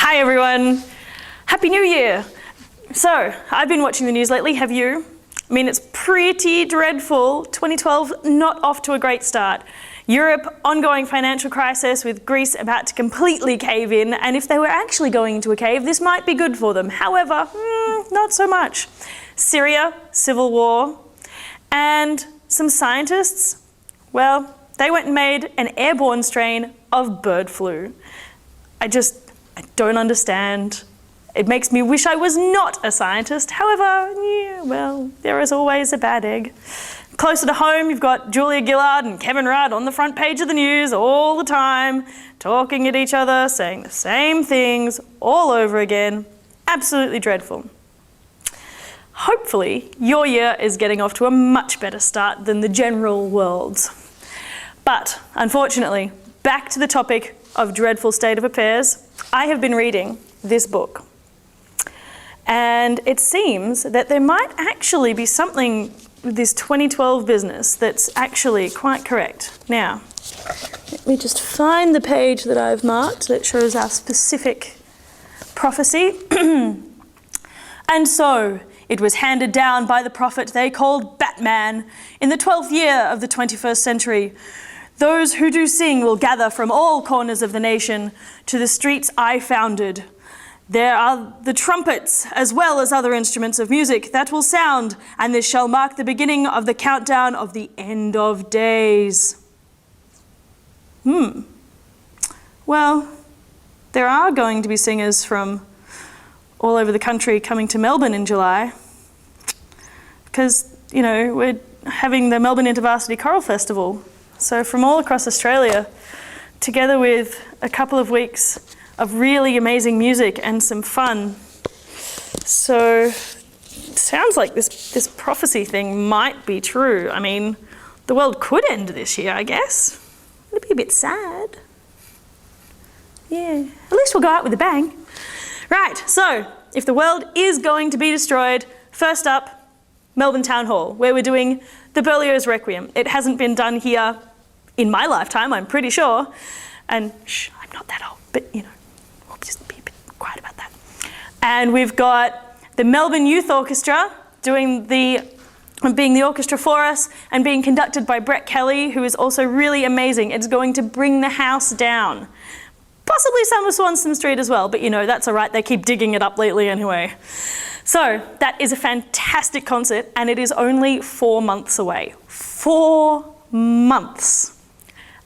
Hi everyone, Happy New Year. So, I've been watching the news lately, have you? I mean, it's pretty dreadful. 2012, not off to a great start. Europe, ongoing financial crisis with Greece about to completely cave in, and if they were actually going into a cave, this might be good for them. However, not so much. Syria, civil war, and some scientists, well, they went and made an airborne strain of bird flu. I don't understand. It makes me wish I was not a scientist. However, yeah, well, there is always a bad egg. Closer to home, you've got Julia Gillard and Kevin Rudd on the front page of the news all the time, talking at each other, saying the same things all over again. Absolutely dreadful. Hopefully, your year is getting off to a much better start than the general world's. But, unfortunately, back to the topic of dreadful state of affairs, I have been reading this book. And it seems that there might actually be something with this 2012 business that's actually quite correct. Now, let me just find the page that I've marked that shows our specific prophecy. And so, it was handed down by the prophet they called Batman in the 12th year of the 21st century. Those who do sing will gather from all corners of the nation to the streets I founded. There are the trumpets, as well as other instruments of music that will sound, and this shall mark the beginning of the countdown of the end of days. Well, there are going to be singers from all over the country coming to Melbourne in July, because, you know, we're having the Melbourne InterVarsity Choral Festival. So from all across Australia, together with a couple of weeks of really amazing music and some fun. So it sounds like this prophecy thing might be true. I mean, the world could end this year, I guess. It'd be a bit sad. Yeah, at least we'll go out with a bang. Right, so if the world is going to be destroyed, first up, Melbourne Town Hall, where we're doing the Berlioz's Requiem. It hasn't been done here in my lifetime, I'm pretty sure. And shh, I'm not that old, but you know, we'll just be a bit quiet about that. And we've got the Melbourne Youth Orchestra being the orchestra for us and being conducted by Brett Kelly, who is also really amazing. It's going to bring the house down. Possibly some of Swanston Street as well, but you know, that's all right. They keep digging it up lately anyway. So that is a fantastic concert, and it is only 4 months away. 4 months.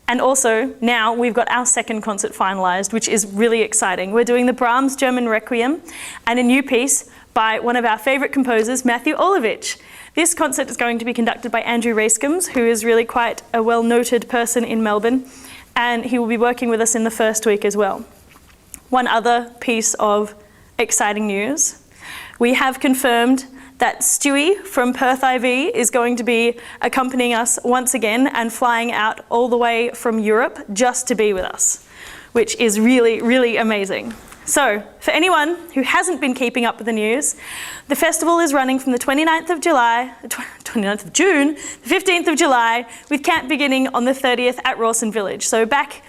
And also, now we've got our second concert finalised, which is really exciting. We're doing the Brahms German Requiem and a new piece by one of our favourite composers, Matthew Olovich. This concert is going to be conducted by Andrew Raiskums, who is really quite a well-noted person in Melbourne, and he will be working with us in the first week as well. One other piece of exciting news. We have confirmed that Stewie from Perth IV is going to be accompanying us once again and flying out all the way from Europe just to be with us, which is really, really amazing. So, for anyone who hasn't been keeping up with the news, the festival is running from the 29th of June, the 15th of July, with camp beginning on the 30th at Rawson Village. So back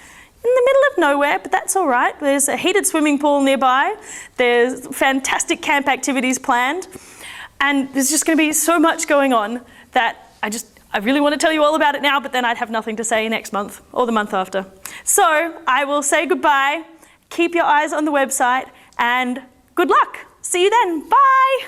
in the middle of nowhere, but that's all right. There's a heated swimming pool nearby. There's fantastic camp activities planned. And there's just going to be so much going on that I really want to tell you all about it now, but then I'd have nothing to say next month or the month after. So I will say goodbye. Keep your eyes on the website and good luck. See you then. Bye.